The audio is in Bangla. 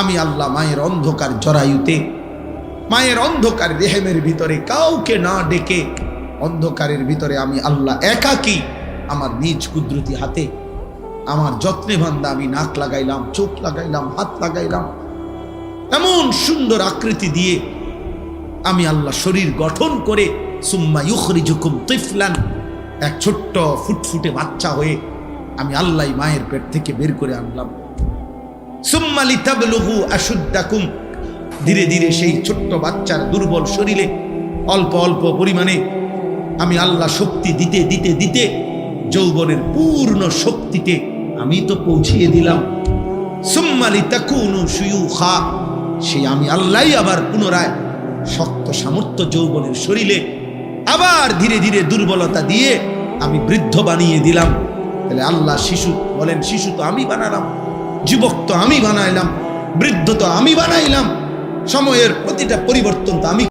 আমি আল্লাহ মায়ের অন্ধকার জরায়ুতে, মায়ের অন্ধকার রেহেমের ভিতরে কাউকে না ডেকে অন্ধকারের ভিতরে আমি আল্লাহ একাকী আমার নিজ কুদরতি হাতে আমার যত্নে বান্দা আমি নাক লাগাইলাম, চোখ লাগাইলাম, হাত লাগাইলাম, এমন সুন্দর আকৃতি দিয়ে আমি আল্লাহ শরীর গঠন করে সুম্মা ইউখরিজুকুম তিফলান, এক ছোট্ট ফুটফুটে বাচ্চা হয়ে আমি আল্লাহ মায়ের পেট থেকে বের করে আনলাম। সুম্মা লিতাবলুগু আশুদ্দাকুম, ধীরে ধীরে সেই ছোট্ট বাচ্চার দুর্বল শরীরে অল্প অল্প পরিমাণে আমি আল্লাহ শক্তি দিতে দিতে দিতে যৌবনের পূর্ণ শক্তিতে আমি তো পৌঁছিয়ে দিলাম। সুম্মা লিতাকুনু শুয়ুখা, সেই আমি আল্লাহই আবার পুনরায় শক্ত সামর্থ্য যৌবনের শরীরে আবার ধীরে ধীরে দুর্বলতা দিয়ে আমি বৃদ্ধ বানিয়ে দিলাম। তাহলে আল্লাহ শিশু বলেন, শিশু তো আমি বানালাম, যুবক তো আমি বানাইলাম, বৃদ্ধ তো আমি বানাইলাম, সময়ের প্রতিটা পরিবর্তন তো আমি